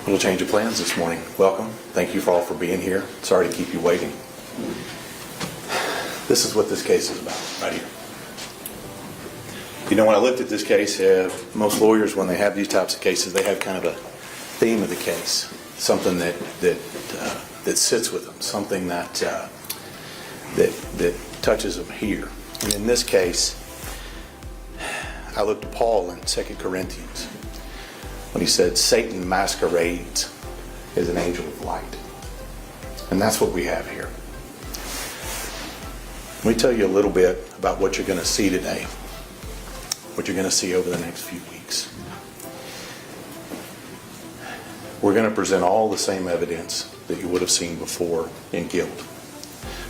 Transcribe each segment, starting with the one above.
Little change of plans this morning. Welcome. Thank you all for being here. Sorry to keep you waiting. This is what this case is about, right here. You know, when I looked at this case, most lawyers, when they have these types of cases, they have kind of a theme of the case, something that sits with them, something that touches them here. And in this case, I looked at Paul in 2 Corinthians when he said Satan masquerades as an angel of light. And that's what we have here. Let me tell you a little bit about what you're going to see today, what you're going to see over the next few weeks. We're going to present all the same evidence that you would have seen before in guilt,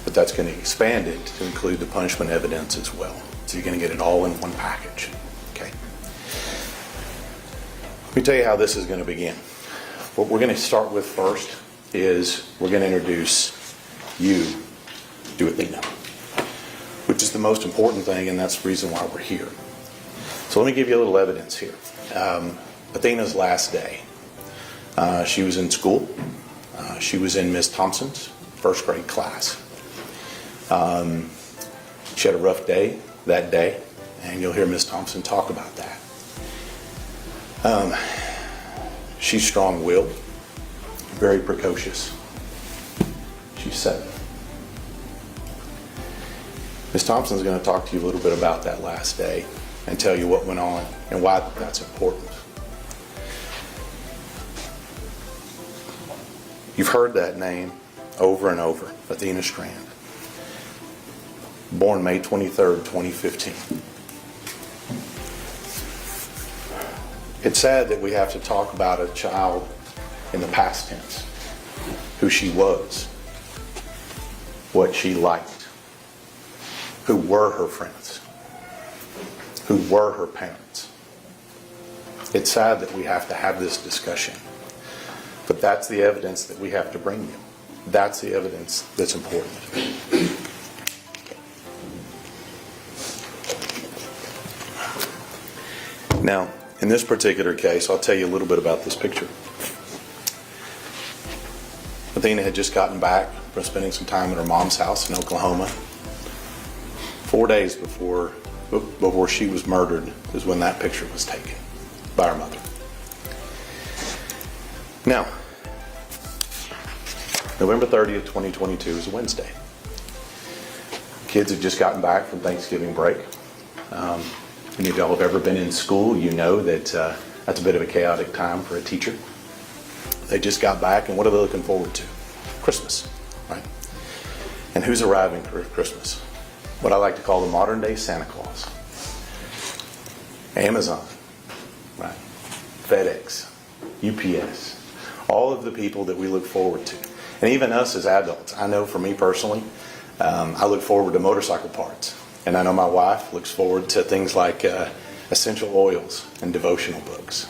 but that's going to expand it to include the punishment evidence as well. So you're going to get it all in one package. Okay. Let me tell you how this is going to begin. What we're going to start with first is we're going to introduce you to Athena, which is the most important thing, and that's the reason why we're here. So let me give you a little evidence here. Athena's last day. She was in school. She was in Miss Thompson's first grade class. She had a rough day that day, and you'll hear Miss Thompson talk about that. She's strong-willed, very precocious. She's 7. Miss Thompson's going to talk to you a little bit about that last day and tell you what went on and why that's important. You've heard that name over and over, Athena Strand. Born May 23rd, 2015. It's sad that we have to talk about a child in the past tense, who she was, what she liked, who were her friends, who were her parents. It's sad that we have to have this discussion, but that's the evidence that we have to bring you. That's the evidence that's important. Now, in this particular case, I'll tell you a little bit about this picture. Athena had just gotten back from spending some time at her mom's house in Oklahoma. 4 days before she was murdered is when that picture was taken by her mother. Now, November 30th, 2022 is a Wednesday. Kids have just gotten back from Thanksgiving break. Any of y'all have ever been in school, you know that that's a bit of a chaotic time for a teacher. They just got back, and what are they looking forward to? Christmas, right? And who's arriving for Christmas? What I like to call the modern day Santa Claus. Amazon, right? FedEx, UPS, all of the people that we look forward to. And even us as adults. I know for me personally, I look forward to motorcycle parts. And I know my wife looks forward to things like essential oils and devotional books.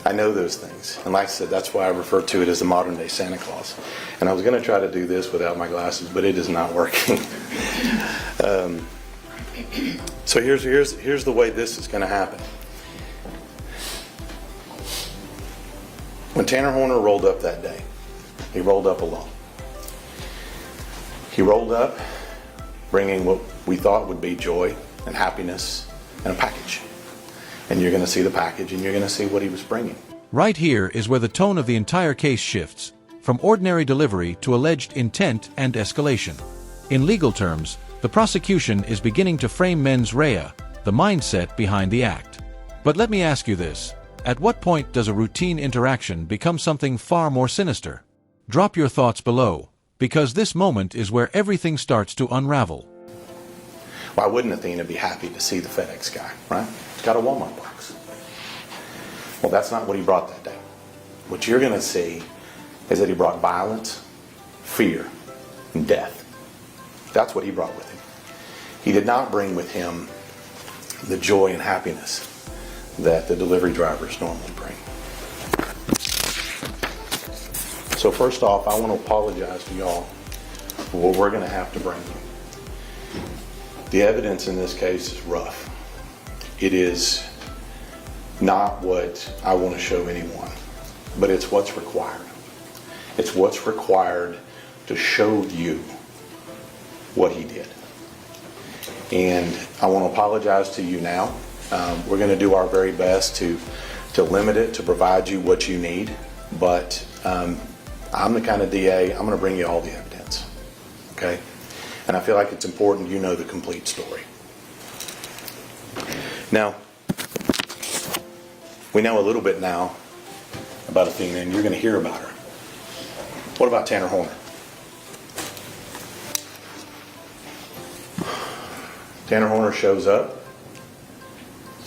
I know those things. And like I said, that's why I refer to it as the modern day Santa Claus. And I was going to try to do this without my glasses, but it is not working. So here's the way this is going to happen. When Tanner Horner rolled up that day, he rolled up alone. He rolled up bringing what we thought would be joy and happiness and a package. And you're going to see the package, and you're going to see what he was bringing. Right here is where the tone of the entire case shifts, from ordinary delivery to alleged intent and escalation. In legal terms, the prosecution is beginning to frame mens rea, the mindset behind the act. But let me ask you this. At what point does a routine interaction become something far more sinister? Drop your thoughts below, because this moment is where everything starts to unravel. Why wouldn't Athena be happy to see the FedEx guy, right? He's got a Walmart box. Well, that's not what he brought that day. What you're going to see is that he brought violence, fear, and death. That's what he brought with him. He did not bring with him the joy and happiness that the delivery drivers normally bring. So first off, I want to apologize to y'all for what we're going to have to bring you. The evidence in this case is rough. It is not what I want to show anyone. but it's what's required. It's what's required to show you what he did. And I want to apologize to you now. We're going to do our very best to limit it, to provide you what you need. But I'm the kind of DA, I'm going to bring you all the evidence. Okay? And I feel like it's important you know the complete story. Now, we know a little bit now about Athena, and you're going to hear about her. What about Tanner Horner? Tanner Horner shows up,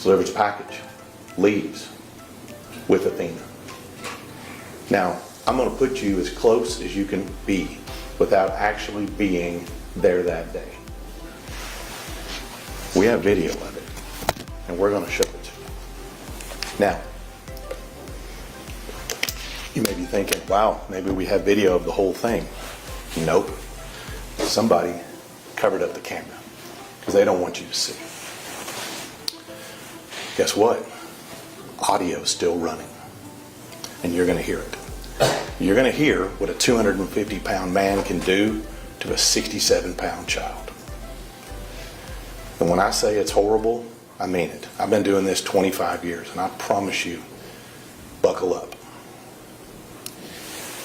delivers a package, leaves with Athena. Now, I'm going to put you as close as you can be without actually being there that day. We have video of it, and we're going to show it to you. Now, you may be thinking, wow, maybe we have video of the whole thing. Nope. Somebody covered up the camera because they don't want you to see. Guess what? Audio is still running, and you're going to hear it. You're going to hear what a 250-pound man can do to a 67-pound child. And when I say it's horrible, I mean it. I've been doing this 25 years, and I promise you, buckle up.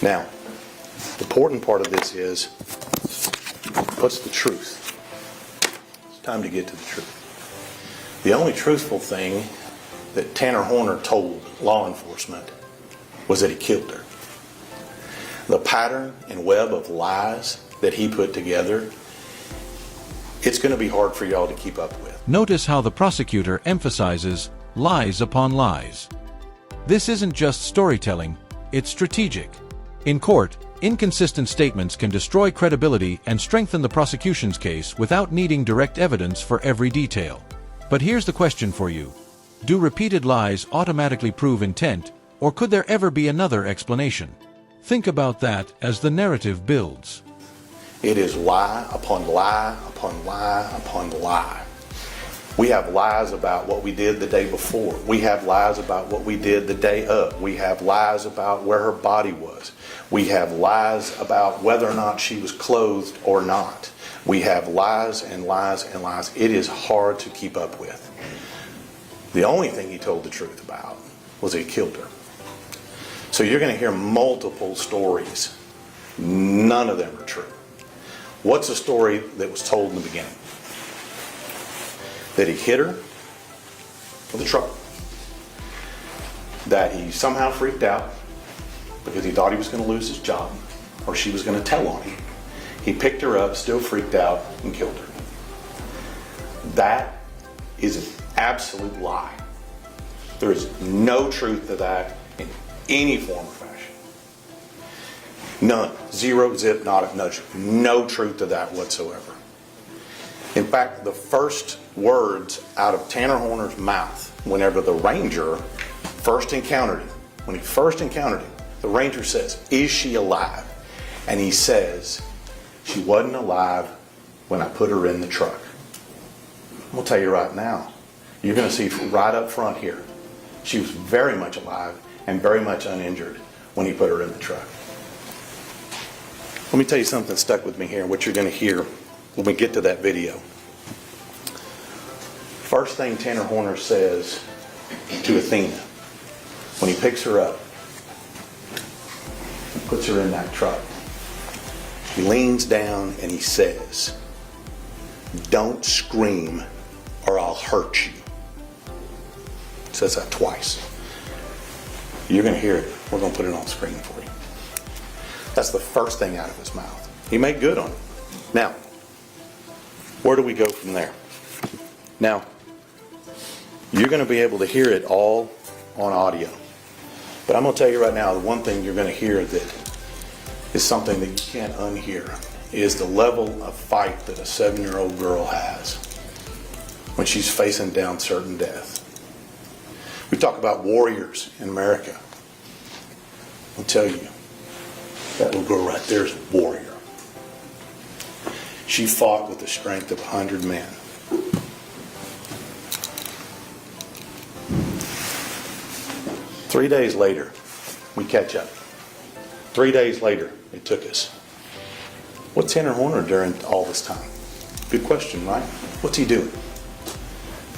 Now, the important part of this is, what's the truth? It's time to get to the truth. The only truthful thing that Tanner Horner told law enforcement was that he killed her. The pattern and web of lies that he put together, it's going to be hard for y'all to keep up with. Notice how the prosecutor emphasizes lies upon lies. This isn't just storytelling, it's strategic. In court, inconsistent statements can destroy credibility and strengthen the prosecution's case without needing direct evidence for every detail. But here's the question for you. Do repeated lies automatically prove intent, or could there ever be another explanation? Think about that as the narrative builds. It is lie upon lie upon lie upon lie. We have lies about what we did the day before. We have lies about what we did the day of. We have lies about where her body was. We have lies about whether or not she was clothed or not. We have lies and lies and lies. It is hard to keep up with. The only thing he told the truth about was he killed her. So you're going to hear multiple stories. None of them are true. What's the story that was told in the beginning? That he hit her with a truck. That he somehow freaked out because he thought he was going to lose his job or she was going to tell on him. He picked her up, still freaked out, and killed her. That is an absolute lie. There is no truth to that in any form or fashion. None. Zero, zip, not a nudge. No truth to that whatsoever. In fact, the first words out of Tanner Horner's mouth whenever the ranger first encountered him, when he first encountered him, the ranger says, "Is she alive?" And he says, "She wasn't alive when I put her in the truck." I'm going to tell you right now, you're going to see right up front here, she was very much alive and very much uninjured when he put her in the truck. Let me tell you something that stuck with me here, what you're going to hear when we get to that video. First thing Tanner Horner says to Athena when he picks her up and puts her in that truck, he leans down and he says, "Don't scream or I'll hurt you." He says that twice. You're going to hear it. We're going to put it on screen for you. That's the first thing out of his mouth. He made good on it. Now, where do we go from there? Now, you're going to be able to hear it all on audio. But I'm going to tell you right now, the one thing you're going to hear that is something that you can't unhear is the level of fight that a 7-year-old girl has when she's facing down certain death. We talk about warriors in America. I'll tell you, that little girl right there is a warrior. She fought with the strength of 100 men. Three days later, We catch up. 3 days later, it took us. What's Tanner Horner during all this time? Good question, right? What's he doing?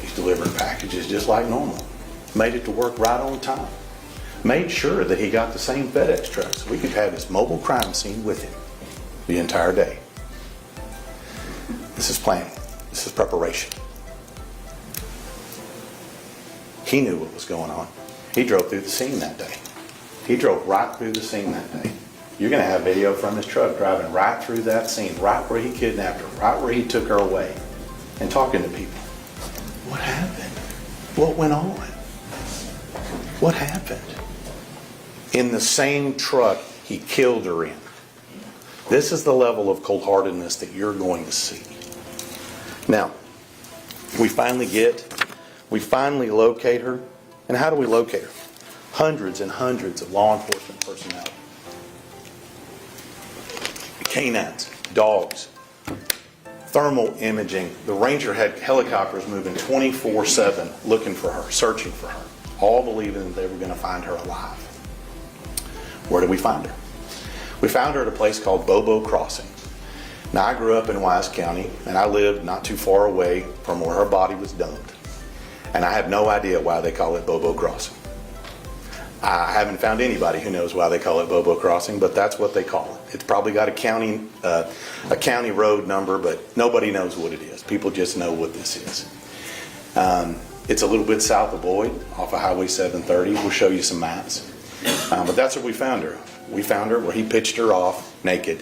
He's delivering packages just like normal. Made it to work right on time. Made sure that he got the same FedEx truck so we could have his mobile crime scene with him the entire day. This is planning. This is preparation. He knew what was going on. He drove through the scene that day. He drove right through the scene that day. You're going to have video from his truck driving right through that scene, right where he kidnapped her, right where he took her away, and talking to people. What happened? What went on? What happened? In the same truck he killed her in. This is the level of cold-heartedness that you're going to see. Now, we finally locate her. And how do we locate her? Hundreds and hundreds of law enforcement personnel. Canines, dogs, thermal imaging. The ranger had helicopters moving 24/7 looking for her, searching for her, all believing that they were going to find her alive. Where did we find her? We found her at a place called Bobo Crossing. Now, I grew up in Wise County, and I lived not too far away from where her body was dumped. And I have no idea why they call it Bobo Crossing. I haven't found anybody who knows why they call it Bobo Crossing, but that's what they call it. It's probably got a county road number, but nobody knows what it is. People just know what this is. It's a little bit south of Boyd, off of Highway 730. We'll show you some maps. But that's where we found her. We found her where he pitched her off naked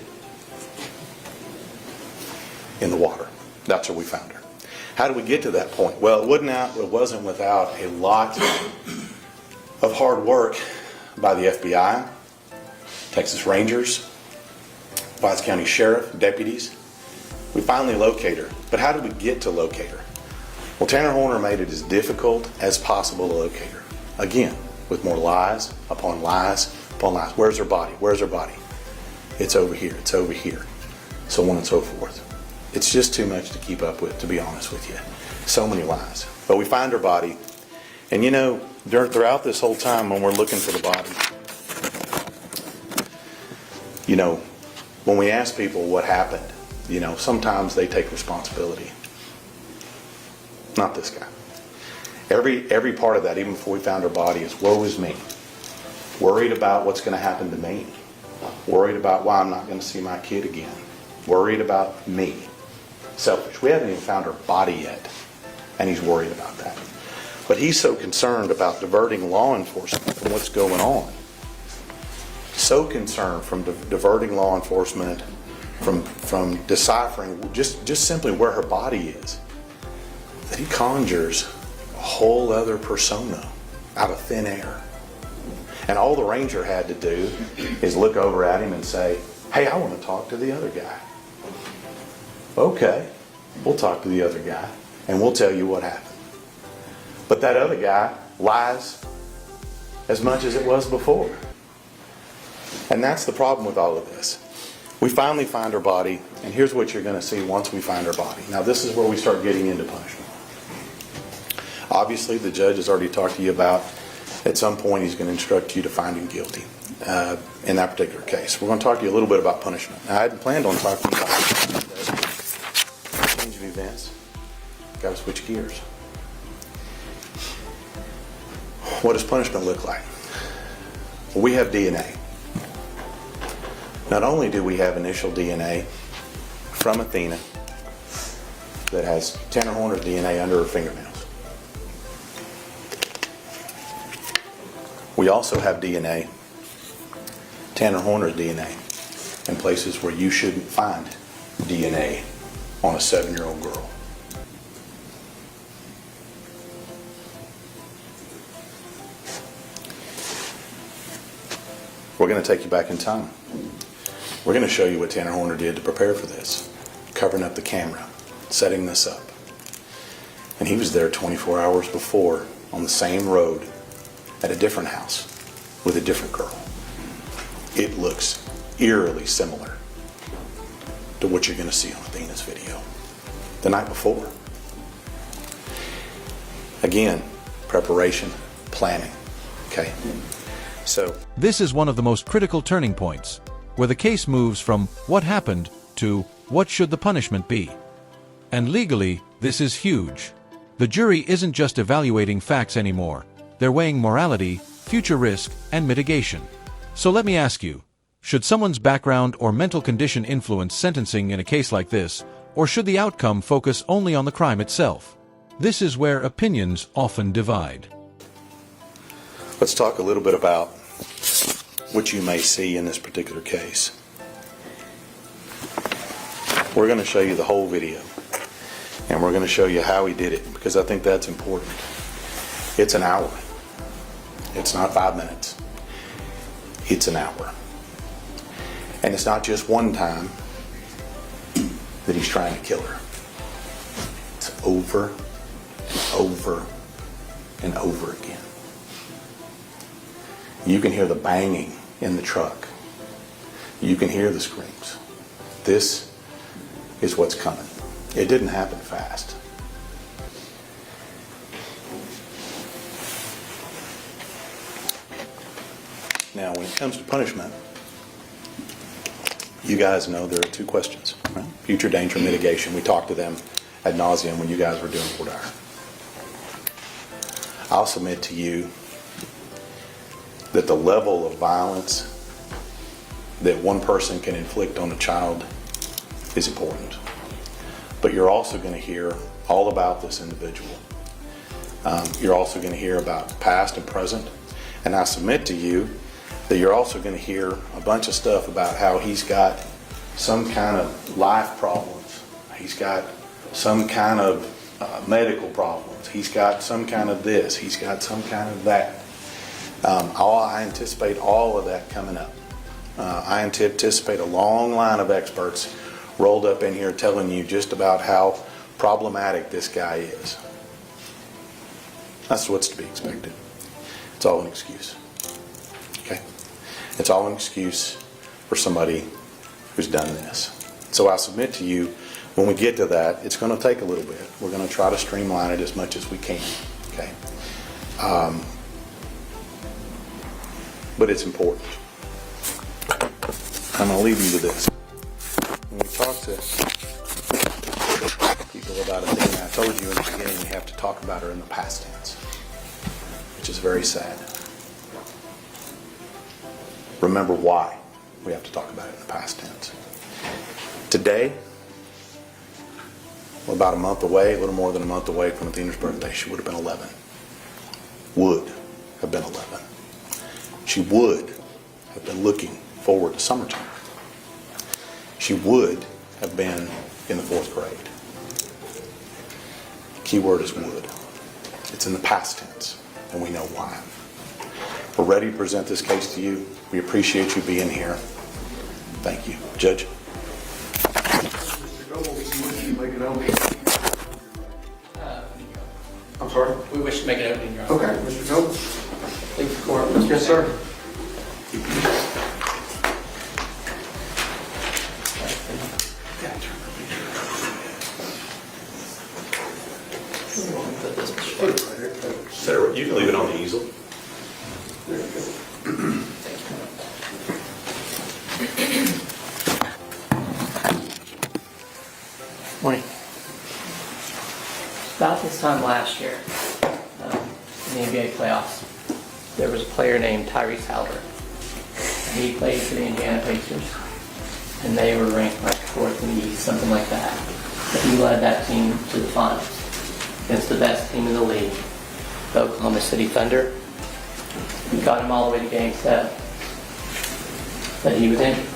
in the water. That's where we found her. How did we get to that point? Well, it wasn't without a lot of hard work by the FBI, Texas Rangers, Wise County Sheriff, deputies. We finally locate her. But how did we get to locate her? Well, Tanner Horner made it as difficult as possible to locate her. Again, with more lies upon lies upon lies. Where's her body? Where's her body? It's over here. It's over here. So on and so forth. It's just too much to keep up with, to be honest with you. So many lies. But we find her body. And you know, throughout this whole time when we're looking for the body, you know, when we ask people what happened, you know, sometimes they take responsibility. Not this guy. Every part of that, even before we found her body, is woe is me. Worried about what's going to happen to me. Worried about why I'm not going to see my kid again. Worried about me. Selfish. We haven't even found her body yet, and he's worried about that. But he's so concerned about diverting law enforcement from what's going on. So concerned from diverting law enforcement from deciphering just simply where her body is, that he conjures a whole other persona out of thin air. And all the ranger had to do is look over at him and say, hey, I want to talk to the other guy. Okay, we'll talk to the other guy and we'll tell you what happened. But that other guy lies as much as it was before. And that's the problem with all of this. We finally find her body, and here's what you're going to see once we find her body. Now, this is where we start getting into punishment. Obviously, the judge has already talked to you about, at some point, he's going to instruct you to find him guilty in that particular case. We're going to talk to you a little bit about punishment. Now, I hadn't planned on talking about change of events. Got to switch gears. What does punishment look like? Well, we have DNA. Not only do we have initial DNA from Athena that has Tanner Horner's DNA under her fingernails, we also have DNA, Tanner Horner's DNA, in places where you shouldn't find DNA on a 7-year-old girl. We're going to take you back in time. We're going to show you what Tanner Horner did to prepare for this. Covering up the camera, setting this up. And he was there 24 hours before on the same road at a different house with a different girl. It looks eerily similar to what you're going to see on Athena's video the night before. Again, preparation, planning. Okay? So This is one of the most critical turning points, where the case moves from what happened to what should the punishment be. And legally, this is huge. The jury isn't just evaluating facts anymore. They're weighing morality, future risk, and mitigation. So let me ask you, should someone's background or mental condition influence sentencing in a case like this, or should the outcome focus only on the crime itself? This is where opinions often divide. let's talk a little bit about what you may see in this particular case. We're going to show you the whole video, and we're going to show you how he did it, because I think that's important. It's an hour. It's not 5 minutes. It's an hour. And it's not just one time that he's trying to kill her. It's over and over and over again. You can hear the banging in the truck. You can hear the screams. This is what's coming. It didn't happen fast. Now, when it comes to punishment, you guys know there are two questions, right? Future danger mitigation. We talked to them ad nauseum when you guys were doing court hour. I'll submit to you that the level of violence that one person can inflict on a child is important. But you're also going to hear all about this individual. You're also going to hear about past and present. And I submit to you that you're also going to hear a bunch of stuff about how he's got some kind of life problems. He's got some kind of medical problems. He's got some kind of this. He's got some kind of that. I anticipate all of that coming up. I anticipate a long line of experts rolled up in here telling you just about how problematic this guy is. That's what's to be expected. It's all an excuse. Okay? It's all an excuse for somebody who's done this. So I submit to you, when we get to that, it's going to take a little bit. We're going to try to streamline it as much as we can. Okay? But it's important. I'm going to leave you with this. When we talk to people about a thing, I told you in the beginning we have to talk about her in the past tense, which is very sad. Remember why we have to talk about it in the past tense. Today, we're about a month away, a little more than a month away from Athena's birthday. She would have been 11. Would have been 11. She would have been looking forward to summertime. She would have been in the 4th grade. Key word is would. It's in the past tense, and we know why. We're ready to present this case to you. We appreciate you being here. Thank you. Judge? Mr. Noble, we wish to make an opening. I'm sorry? We wish to make it open, Your Honor. Okay, Mr. Noble? Please, the court. Yes, sir. Sarah, you can leave it on the easel. There you go. Morning. About this time last year, in the NBA playoffs, there was a player named Tyrese Halliburton. He played for the Indiana Pacers, and they were ranked like 4th in the East, something like that. But he led that team to the finals against the best team in the league, the Oklahoma City Thunder. He got him all the way to Game 7, but he was injured.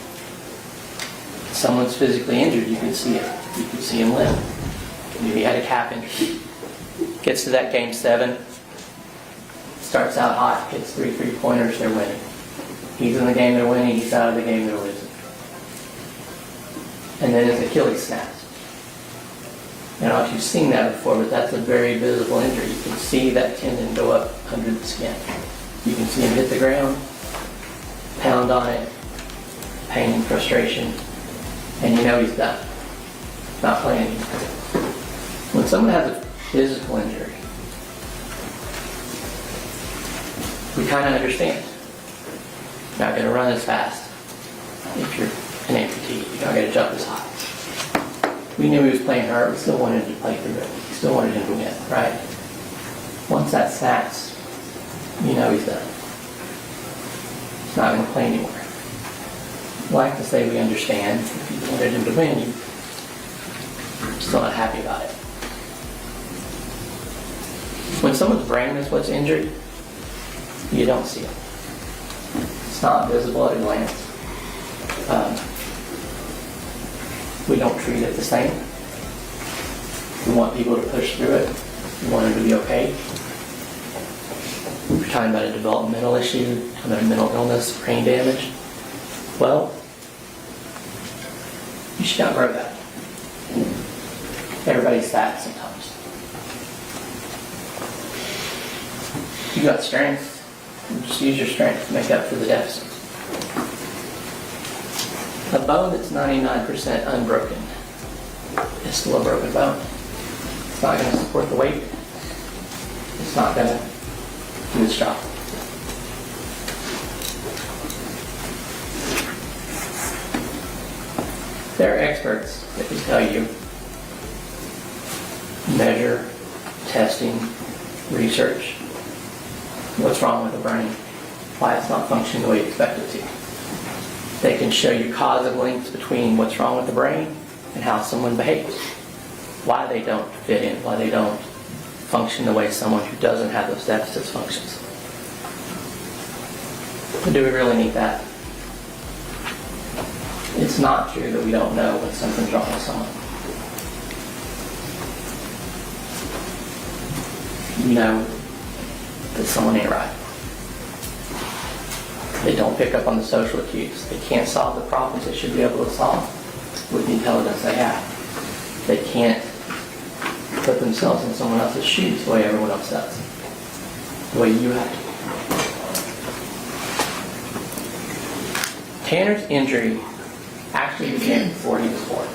Someone's physically injured, you can see it. You can see him limp. He had a calf injury. Gets to that Game 7, starts out hot, hits 3 3-pointers, they're winning. He's in the game, they're winning. He's out of the game, they're losing. And then his Achilles snaps. I don't know if you've seen that before, but that's a very visible injury. You can see that tendon go up under the skin. You can see him hit the ground, pound on it, pain and frustration, and you know he's done. Not playing anymore. When someone has a physical injury, we kind of understand. You're not going to run as fast if you're an amputee. You're not going to jump as high. We knew he was playing hurt. We still wanted to play through it. We still wanted him to win, right? Once that snaps, you know he's done. He's not going to play anymore. I'd like to say we understand. If you wanted him to win, you're still not happy about it. When someone's brain is what's injured, you don't see it. It's not visible at a glance. We don't treat it the same. We want people to push through it. We want them to be okay. We're talking about a developmental issue, talking about a mental illness, brain damage. Well, you should outgrow that. Everybody's fat sometimes. You got strength, just use your strength to make up for the deficit. A bone that's 99% unbroken is still a broken bone. It's not going to support the weight. It's not going to do its job. There are experts that can tell you, measure, testing, research, what's wrong with the brain, why it's not functioning the way you expect it to. They can show you causal links between what's wrong with the brain and how someone behaves, why they don't fit in, why they don't function the way someone who doesn't have those deficits functions. But do we really need that? It's not true that we don't know when something's wrong with someone. You know that someone ain't right. They don't pick up on the social cues. They can't solve the problems they should be able to solve with the intelligence they have. They can't put themselves in someone else's shoes the way everyone else does. The way you have to. Tanner's injury actually began before he was born.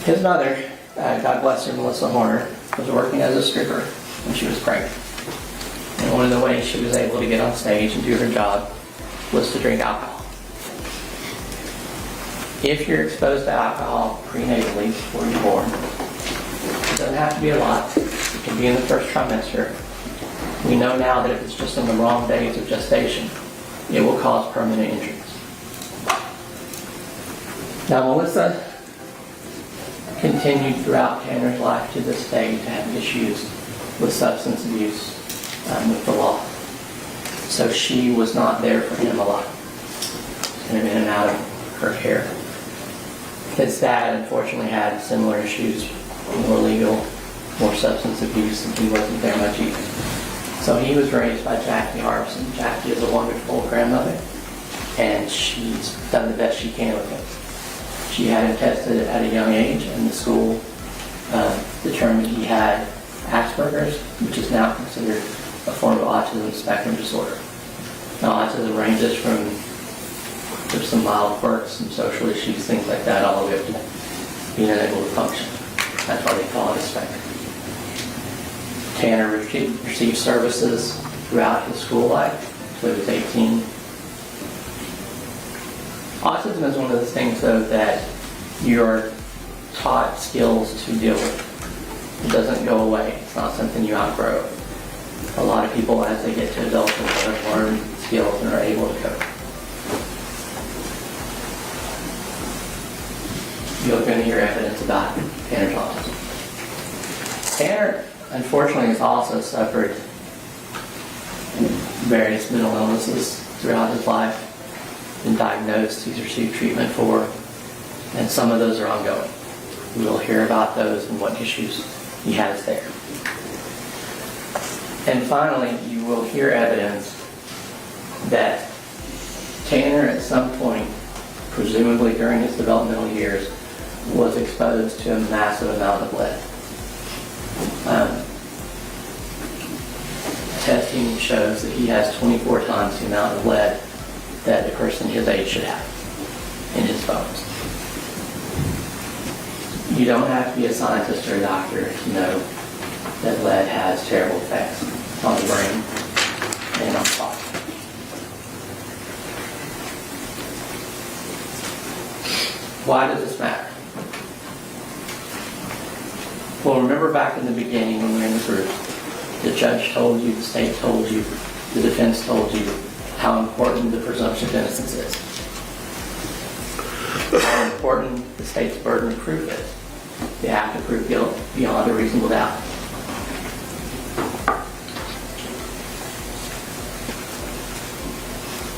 His mother, God bless her, Melissa Horner, was working as a stripper when she was pregnant. And one of the ways she was able to get on stage and do her job was to drink alcohol. If you're exposed to alcohol prenatally before you're born, it doesn't have to be a lot. It can be in the first trimester. We know now that if it's just in the wrong days of gestation, it will cause permanent injuries. Now, Melissa continued throughout Tanner's life to this day to have issues with substance abuse with the law. So she was not there for him a lot. Kind of in and out of her care. His dad unfortunately had similar issues, more legal, more substance abuse, and he wasn't there much either. So he was raised by Jackie Harbison. Jackie is a wonderful grandmother, and she's done the best she can with him. She had him tested at a young age, and the school determined he had Asperger's, which is now considered a form of autism spectrum disorder. Now, autism ranges from there's some mild quirks, some social issues, things like that, all the way up to being unable to function. That's why they call it a spectrum. Tanner received services throughout his school life until he was 18. Autism is one of those things, though, that you're taught skills to deal with. It doesn't go away. It's not something you outgrow. A lot of people, as they get to adulthood, have learned skills and are able to cope. You're going to hear evidence about Tanner's autism. Tanner, unfortunately, has also suffered various mental illnesses throughout his life. Been diagnosed, he's received treatment for, and some of those are ongoing. We will hear about those and what issues he has there. And finally, you will hear evidence that Tanner at some point, presumably during his developmental years, was exposed to a massive amount of lead. Testing shows that he has 24 times the amount of lead that a person his age should have in his bones. You don't have to be a scientist or a doctor to know that lead has terrible effects on the brain and on the body. Why does this matter? Well, remember back in the beginning when we were in the group, the judge told you, the state told you, the defense told you how important the presumption of innocence is. How important the state's burden of proof is. They have to prove guilt beyond a reasonable doubt.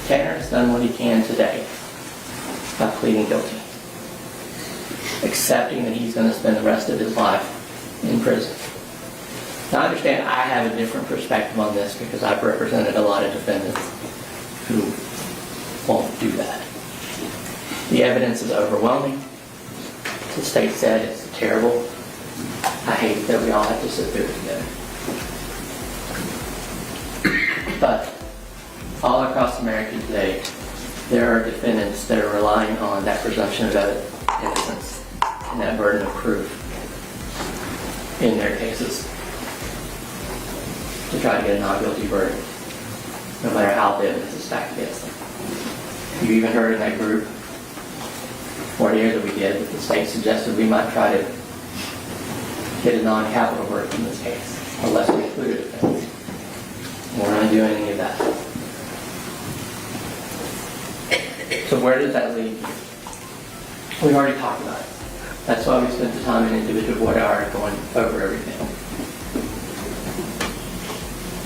Tanner has done what he can today by pleading guilty, accepting that he's going to spend the rest of his life in prison. Now, I understand I have a different perspective on this because I've represented a lot of defendants who won't do that. The evidence is overwhelming. The state said it's terrible. I hate that we all have to sit through it together. But all across America today, there are defendants that are relying on that presumption of innocence and that burden of proof in their cases to try to get a non-guilty verdict, no matter how the evidence is stacked against them. You even heard in that group 40 years that we did, that the state suggested we might try to get a non-capital verdict in this case, unless we included defense. We're not doing any of that. So where does that leave you? We've already talked about it. That's why we spent the time in individual board hour going over everything.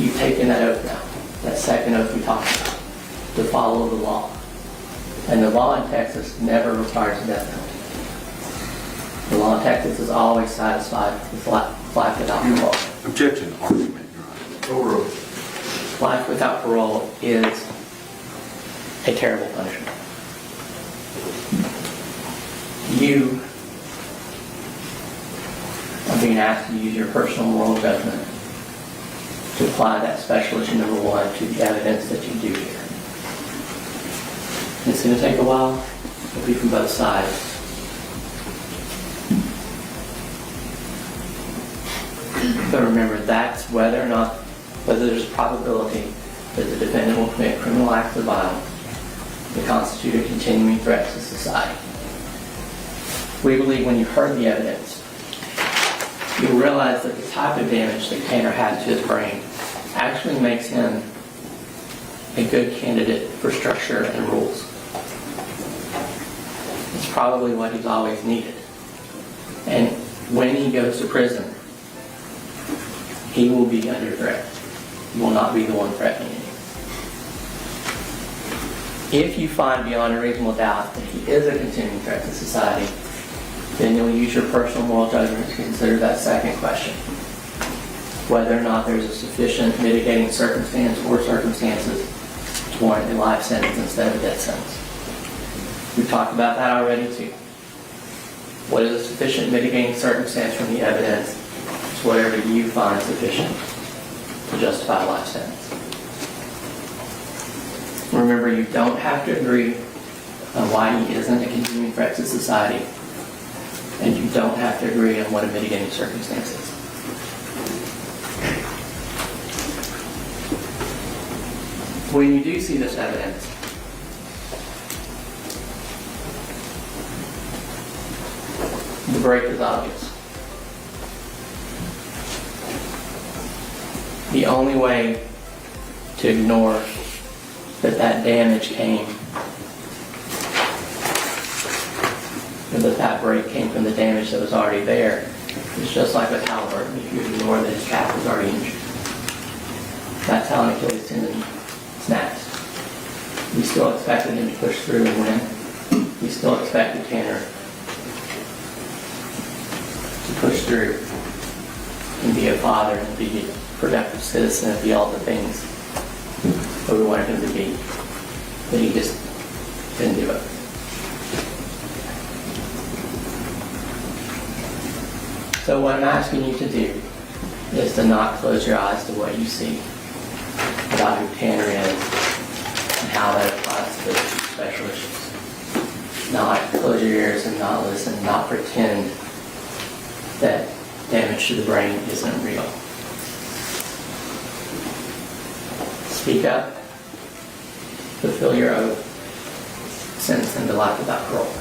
You've taken that oath now, that second oath we talked about, to follow the law. And the law in Texas never requires a death penalty. The law in Texas is always satisfied with life without parole. Objection, argument, Your Honor. Overruled. Life without parole is a terrible punishment. You are being asked to use your personal moral judgment to apply that special issue number 1 to the evidence that you do here. It's going to take a while. It'll be from both sides. But remember, that's whether there's a probability that the defendant will commit criminal acts of violence that constitute a continuing threat to society. We believe when you've heard the evidence, you'll realize that the type of damage that Tanner had to his brain actually makes him a good candidate for structure and rules. It's probably what he's always needed. And when he goes to prison, he will be under threat. He will not be the one threatening you. If you find beyond a reasonable doubt that he is a continuing threat to society, then you'll use your personal moral judgment to consider that second question. Whether or not there's a sufficient mitigating circumstance or circumstances to warrant a life sentence instead of a death sentence. We've talked about that already too. What is a sufficient mitigating circumstance from the evidence? It's whatever you find sufficient to justify a life sentence. Remember, you don't have to agree on why he isn't a continuing threat to society, and you don't have to agree on what a mitigating circumstance is. When you do see this evidence, the break is obvious. The only way to ignore that damage came, or that break came from the damage that was already there, is just like with Halliburton. If you ignore that his calf was already injured, that's how an Achilles tendon snaps. We still expected him to push through and win. We still expected Tanner to push through and be a father and be a productive citizen and be all the things that we wanted him to be. But he just didn't do it. So what I'm asking you to do is to not close your eyes to what you see about who Tanner is and how that applies to those special issues. Not close your ears and not listen, not pretend that damage to the brain isn't real. Speak up, fulfill your oath, sentence him to life without parole.